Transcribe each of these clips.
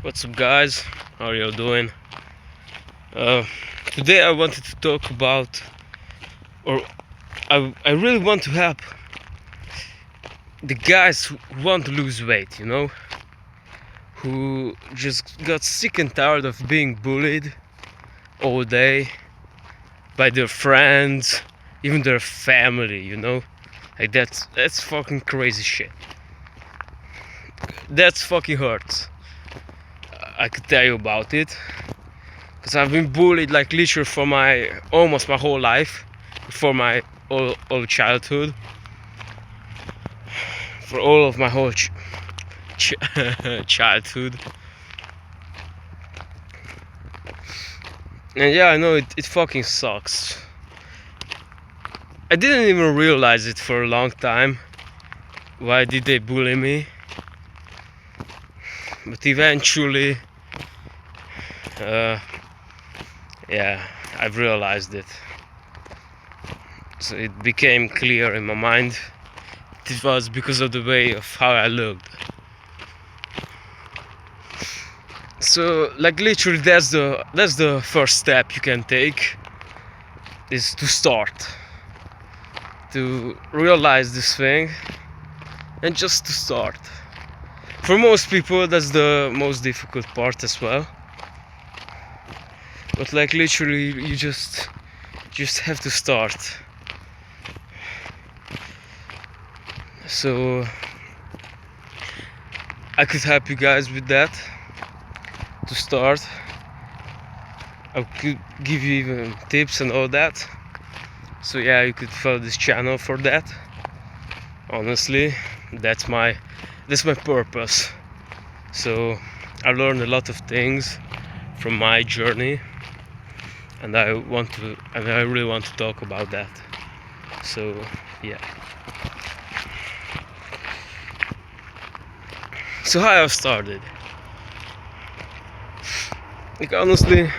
What's up, guys? How are you doing? Uh, Today I wanted to talk about, or I really want to help the guys who want to lose weight, who just got sick and tired of being bullied all day by their friends, even their family. Like that's fucking crazy shit. That's fucking hurts. I could tell you about it. Because I've been bullied like literally for almost my whole life, for my all childhood, for all of my whole childhood. And yeah, I know it fucking sucks. I didn't even realize it for a long time. Why did they bully me? But eventually, yeah, I've realized it. So it became clear in my mind. It was because of the way of how I looked. So like literally that's the first step you can take, is to start to realize this thing and just to start. For most people that's the most difficult part as well, but like literally you just have to start. So I could help you guys with that. To start, I could give you even tips and all that. So yeah, you could follow this channel for that. Honestly, that's my purpose. So I learned a lot of things from my journey, and I really want to talk about that. So yeah. So how I started. Like honestly,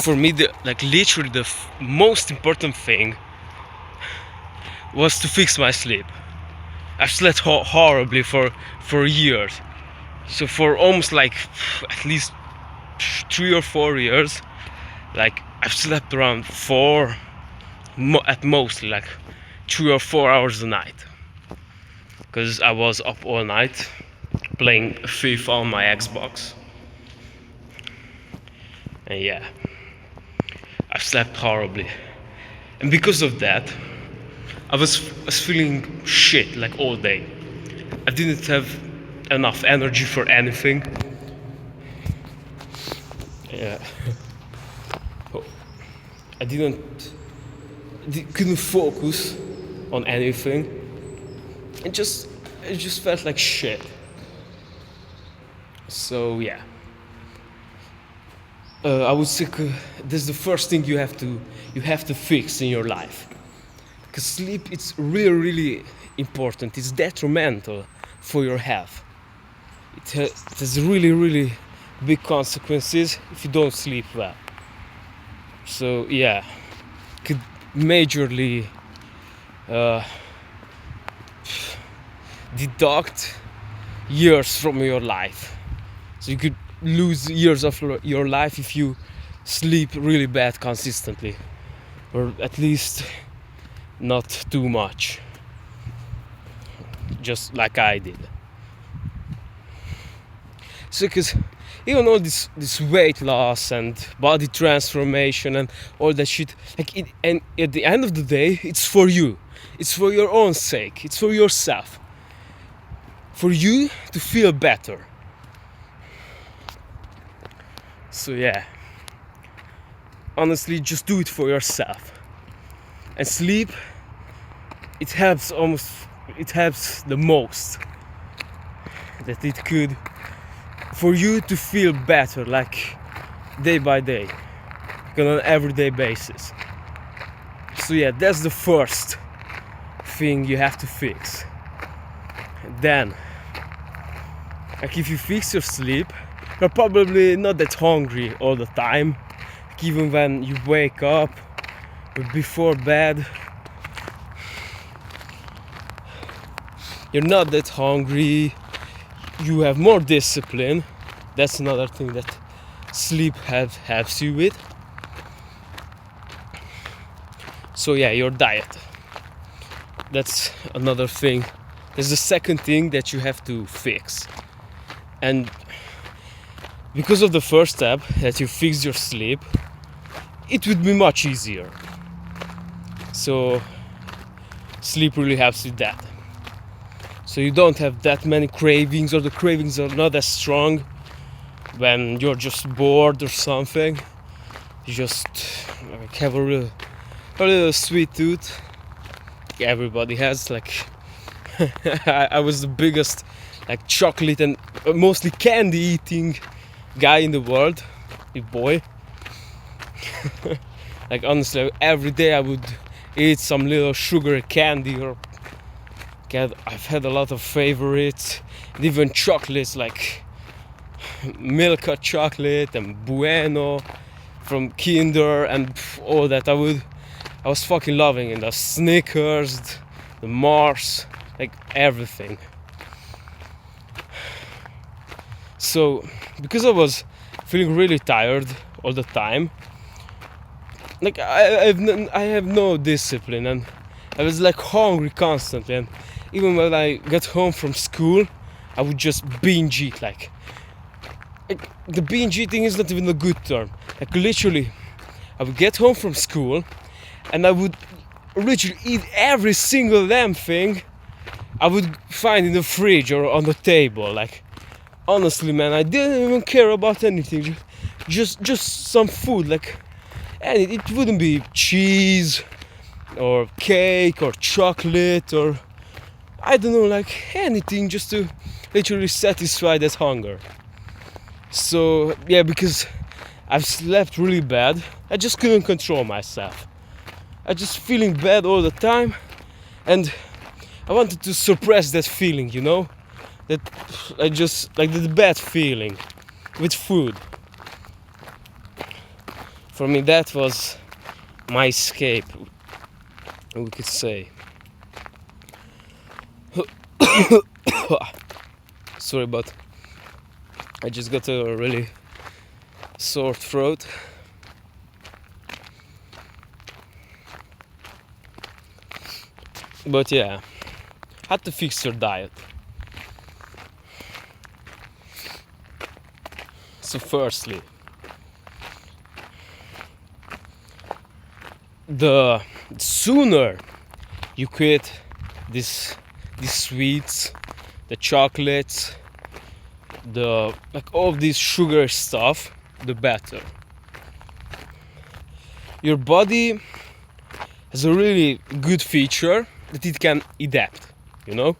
for me, literally the most important thing was to fix my sleep. I've slept horribly for years. So for almost like at least 3 or 4 years, like I've slept around at most like 3 or 4 hours a night, because I was up all night playing FIFA on my Xbox. And yeah, I slept horribly, and because of that, I was feeling shit like all day. I didn't have enough energy for anything. Yeah, I couldn't focus on anything. It just felt like shit. So yeah. I would say this is the first thing you have to fix in your life, because sleep it's really important. It's detrimental for your health. It has really big consequences if you don't sleep well. So yeah, could majorly deduct years from your life. So you could lose years of your life if you sleep really bad consistently, or at least not too much, just like I did. So because even all this weight loss and body transformation and all that shit, and at the end of the day, it's for you. It's for your own sake. It's for yourself. For you to feel better. So yeah, honestly, just do it for yourself. And sleep, it helps the most that it could, for you to feel better, like day by day, like on an everyday basis. So yeah, that's the first thing you have to fix. And then, like if you fix your sleep, you're probably not that hungry all the time. Like even when you wake up or before bed, you're not that hungry. you have more discipline. That's another thing that sleep helps you with. So yeah, your diet. That's another thing. There's the second thing that you have to fix. And because of the first step, that you fix your sleep, it would be much easier. So sleep really helps with that. So you don't have that many cravings, or the cravings are not as strong when you're just bored or something. You just like, have a little sweet tooth. Everybody has, like I was the biggest like chocolate and mostly candy eating guy in the world, big boy. Like honestly, every day I would eat some little sugar candy, or I've had a lot of favorites, and even chocolates like Milka chocolate and Bueno from Kinder and all that. I was fucking loving it. The Snickers, the Mars, like everything. So because I was feeling really tired all the time, like I have no discipline, and I was like hungry constantly, and even when I got home from school I would just binge eat. Like the binge eating is not even a good term. Like literally I would get home from school and I would literally eat every single damn thing I would find in the fridge or on the table. Like honestly, man, I didn't even care about anything. Just some food, like, and it wouldn't be cheese or cake or chocolate or I don't know, like anything, just to literally satisfy that hunger. So yeah, because I've slept really bad, I just couldn't control myself. I just feeling bad all the time, and I wanted to suppress that feeling, you know, that I just like the bad feeling with food. For me, that was my escape, we could say. Sorry, but I just got a really sore throat. But yeah, had to fix your diet. So firstly, the sooner you quit these sweets, the chocolates, the like all of this sugar stuff, the better. Your body has a really good feature that it can adapt, you know?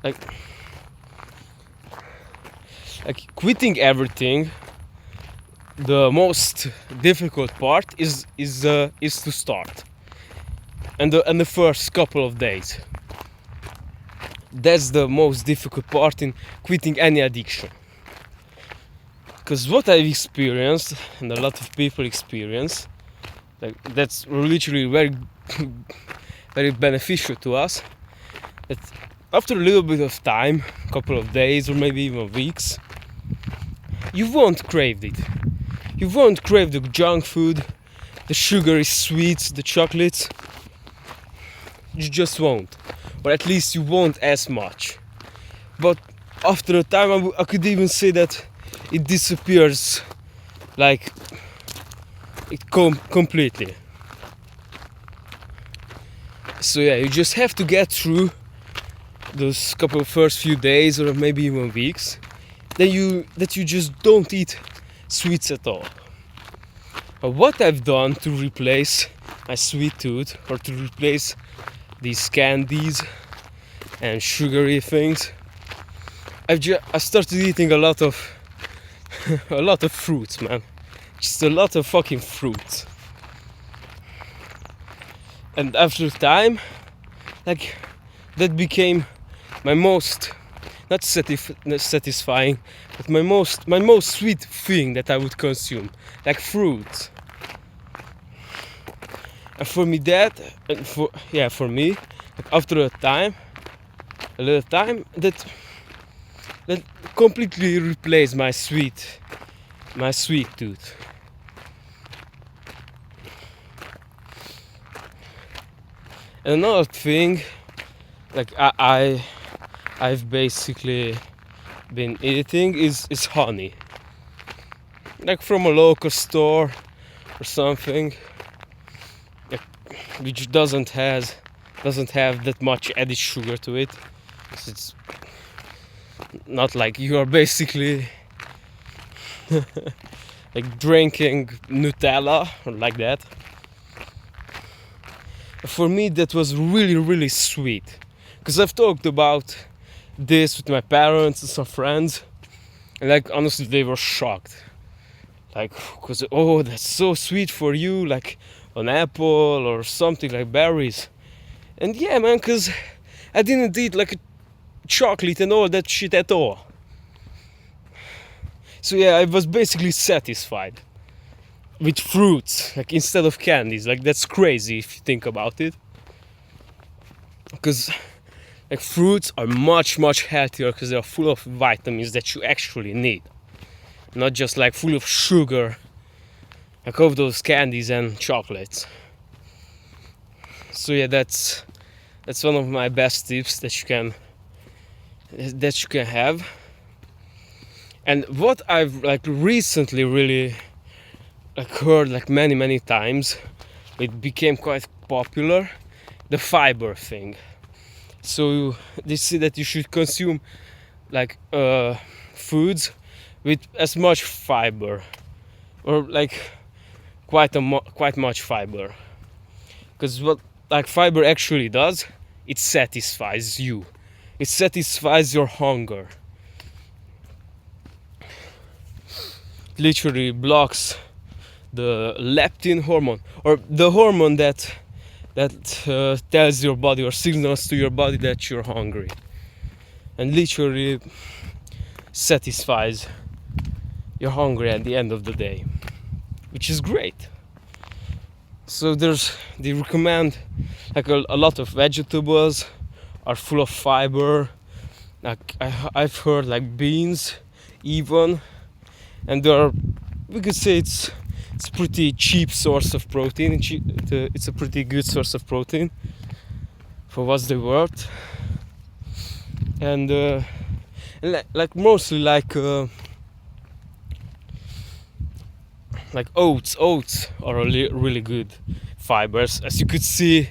Like quitting everything, the most difficult part is to start, and the first couple of days. That's the most difficult part in quitting any addiction. Because what I've experienced, and a lot of people experience, like that's literally very very beneficial to us, that after a little bit of time, couple of days or maybe even weeks, you won't crave it. You won't crave the junk food, the sugary sweets, the chocolates. You just won't. Or at least you won't as much. But after a time, I could even say that it disappears, like it completely. So yeah, you just have to get through those couple of first few days or maybe even weeks that you just don't eat sweets at all. But what I've done to replace my sweet tooth, or to replace these candies and sugary things, I started eating a lot of a lot of fruits, man. Just a lot of fucking fruits. And after time, like that became my most not satisfying, but my most sweet thing that I would consume, like fruits. And for me that, and for me, like after a little time, that that completely replaced my sweet tooth. And another thing, like I've basically been eating is honey, like from a local store or something, like, which doesn't have that much added sugar to it. It's not like you are basically like drinking Nutella or like that. For me that was really sweet, because I've talked about this with my parents and some friends, and like honestly they were shocked, like, because oh, that's so sweet for you, like an apple or something like berries. And yeah man, because I didn't eat like a chocolate and all that shit at all. So yeah, I was basically satisfied with fruits, like instead of candies. Like that's crazy if you think about it, because like fruits are much healthier, because they are full of vitamins that you actually need, not just like full of sugar like all those candies and chocolates. So yeah, that's one of my best tips that you can have. And what I've like recently really like heard like many times, it became quite popular, the fiber thing. So they say that you should consume like foods with as much fiber, or like quite much fiber, because what like fiber actually does, it satisfies you, it satisfies your hunger. It literally blocks the leptin hormone, or the hormone that tells your body or signals to your body that you're hungry, and literally satisfies your hunger at the end of the day, which is great. So they recommend like a lot of vegetables are full of fiber, like I've heard like beans even, and we could say it's a pretty cheap source of protein. It's a pretty good source of protein for what's the worth. And like mostly like oats are really good fibers, as you could see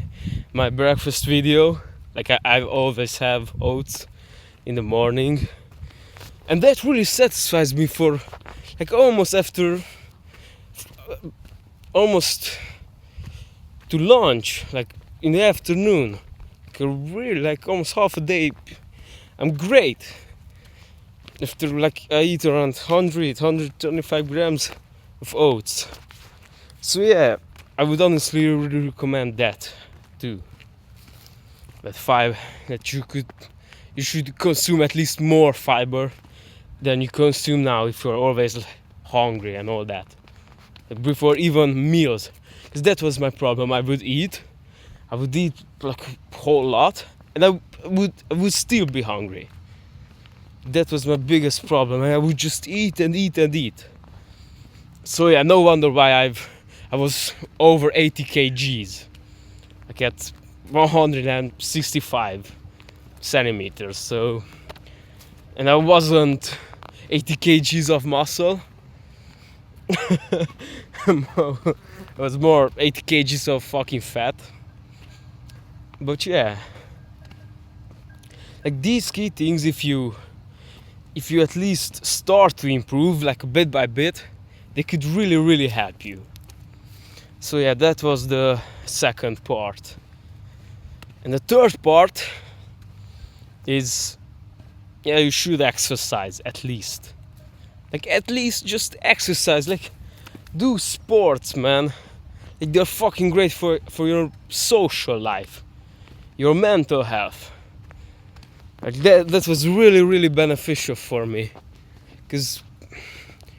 my breakfast video. Like I always have oats in the morning, and that really satisfies me for like almost to lunch, like in the afternoon. Like really like almost half a day I'm great after like I eat around 125 grams of oats. So yeah, I would honestly really recommend that too, that you should consume at least more fiber than you consume now if you're always hungry and all that, like before even meals. Because that was my problem. I would eat like a whole lot, and I would still be hungry. That was my biggest problem, and I would just eat and eat. So yeah, no wonder why I was over 80 kgs, like at 165 centimeters. So, and I wasn't 80 kgs of muscle. It was more 80 kgs of fucking fat. But yeah, like these key things, if you at least start to improve like bit by bit, they could really help you. So yeah, that was the second part. And the third part is, yeah, you should exercise at least. Like at least just exercise, like do sports, man. Like they're fucking great for your social life, your mental health. Like that was really beneficial for me, because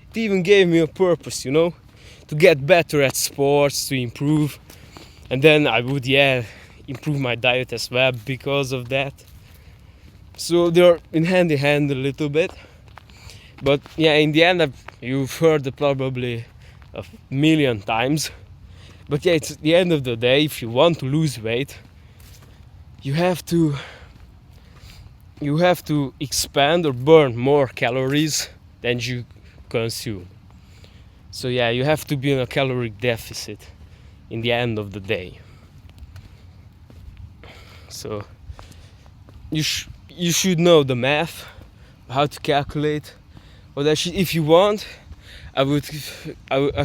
it even gave me a purpose, to get better at sports, to improve. And then I would improve my diet as well because of that. So they're in hand a little bit. But yeah, in the end, you've heard it probably a million times. But yeah, it's at the end of the day, if you want to lose weight, you have to expand or burn more calories than you consume. So yeah, you have to be in a caloric deficit in the end of the day. So you should know the math, how to calculate. But actually, if you want, I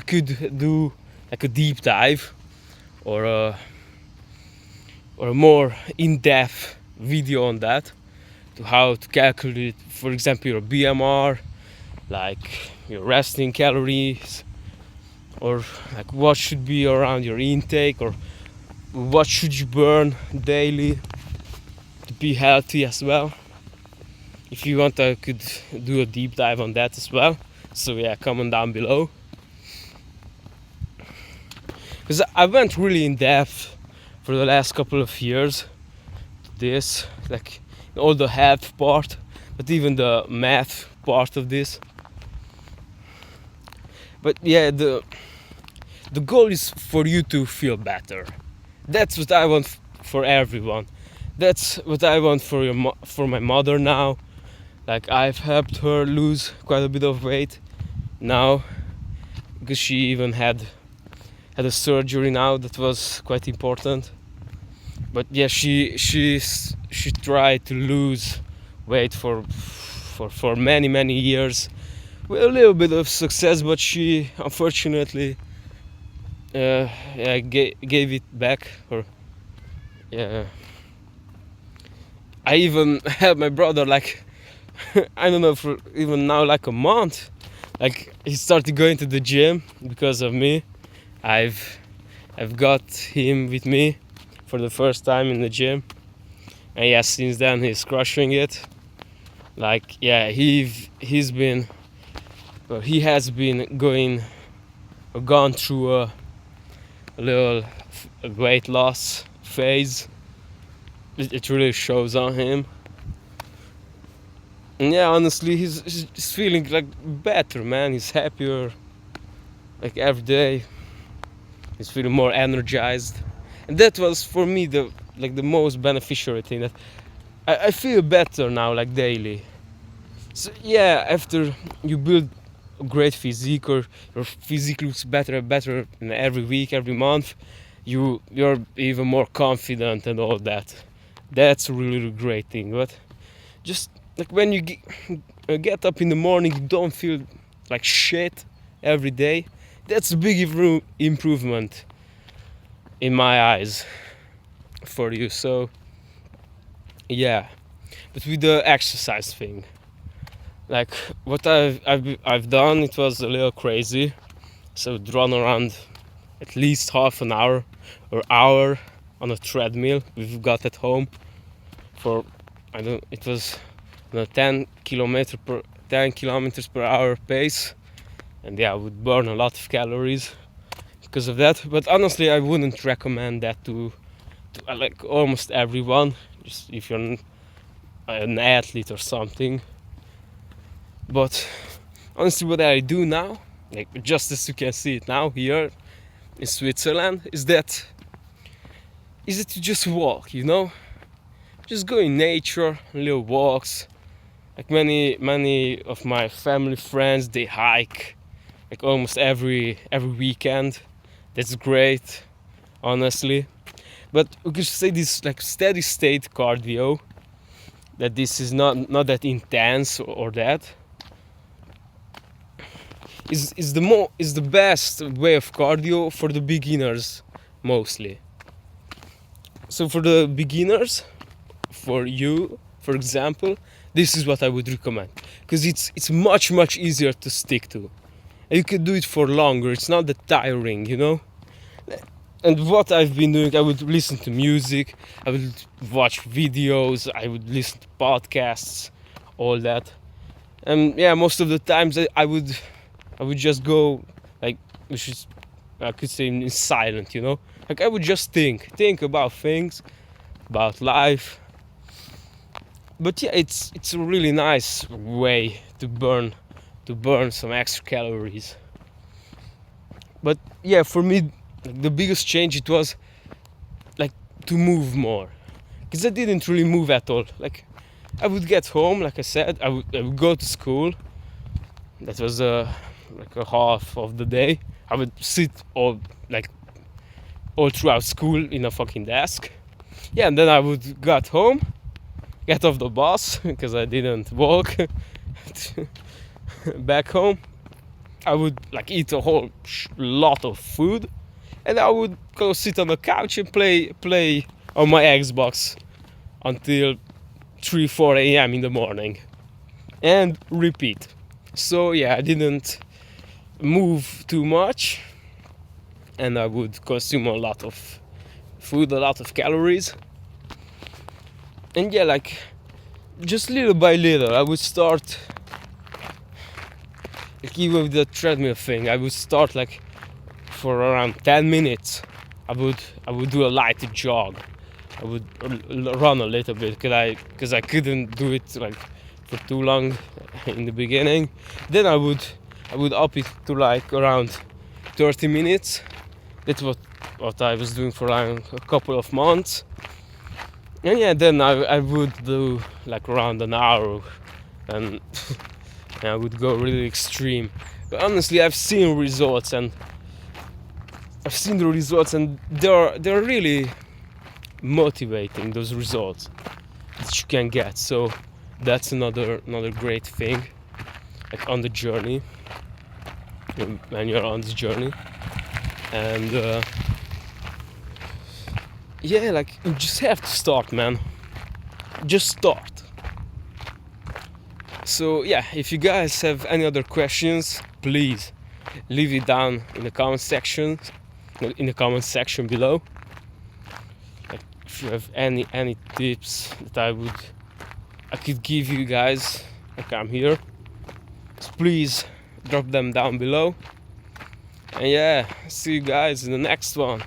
could do like a deep dive or a more in-depth video on that, to how to calculate, for example, your BMR, like your resting calories, or like what should be around your intake, or what should you burn daily to be healthy as well. If you want, I could do a deep dive on that as well. So yeah, comment down below. Because I went really in depth for the last couple of years to this, like all the health part, but even the math part of this. But yeah, the goal is for you to feel better. That's what I want for everyone. That's what I want for my mother now. Like, I've helped her lose quite a bit of weight now, because she even had a surgery now that was quite important. But yeah, she tried to lose weight for many years with a little bit of success, but she unfortunately gave it back. Or yeah, I even had my brother, like I don't know, for even now like a month. Like, he started going to the gym because of me. I've got him with me for the first time in the gym, and yeah, since then he's crushing it. Like, yeah, he has been gone through a little weight loss phase. It really shows on him. And yeah, honestly, he's feeling like better, man. He's happier, like every day. He's feeling more energized, and that was for me the most beneficial thing. That I feel better now, like daily. So yeah, after you build a great physique, or your physique looks better and better every week, every month, you're even more confident and all that. That's a really great thing. But just like when you get up in the morning, you don't feel like shit every day. That's a big improvement in my eyes for you. So yeah, but with the exercise thing, like what I've done, it was a little crazy. So I'd run around at least half an hour or hour on a treadmill we've got at home for it was on a 10 kilometers per hour pace, and yeah, I would burn a lot of calories because of that. But honestly, I wouldn't recommend that to like almost everyone, just if you're an athlete or something. But honestly, what I do now, like just as you can see it now here in Switzerland, is that to just walk, just go in nature, little walks. Like many of my family friends, they hike like almost every weekend. That's great, honestly. But we could say this like steady state cardio, that this is not that intense or that is the best way of cardio for the beginners mostly. So for the beginners, for you, for example, this is what I would recommend, because it's much easier to stick to, and you can do it for longer. It's not that tiring, And what I've been doing, I would listen to music, I would watch videos, I would listen to podcasts, all that. And yeah, most of the times I would just go, like, I could say in silent, Like, I would just think about things, about life. But yeah, it's a really nice way to burn some extra calories. But yeah, for me, like, the biggest change it was like to move more, because I didn't really move at all. Like I would get home, like I said, I would go to school. That was like a half of the day. I would sit all throughout school in a fucking desk. Yeah, and then I would get home, get off the bus because I didn't walk back home. I would like eat a whole lot of food, and I would go sit on the couch and play on my Xbox until 3-4 a.m. in the morning, and repeat. So yeah, I didn't move too much, and I would consume a lot of food, a lot of calories. And yeah, like just little by little I would start, like even with the treadmill thing, I would start like for around 10 minutes. I would do a light jog. I would run a little bit because I couldn't do it like for too long in the beginning. Then I would up it to like around 30 minutes. That's what I was doing for around a couple of months. And yeah, then I would do like around an hour, and I would go really extreme. But honestly, I've seen the results, and they're really motivating, those results that you can get. So that's another great thing, like on the journey, when you're on this journey. And yeah, like you just have to start, man. Just start. So yeah, if you guys have any other questions, please leave it down in the comment section below. Like if you have any tips that I could give you guys, like I'm here, so please drop them down below. And yeah, see you guys in the next one.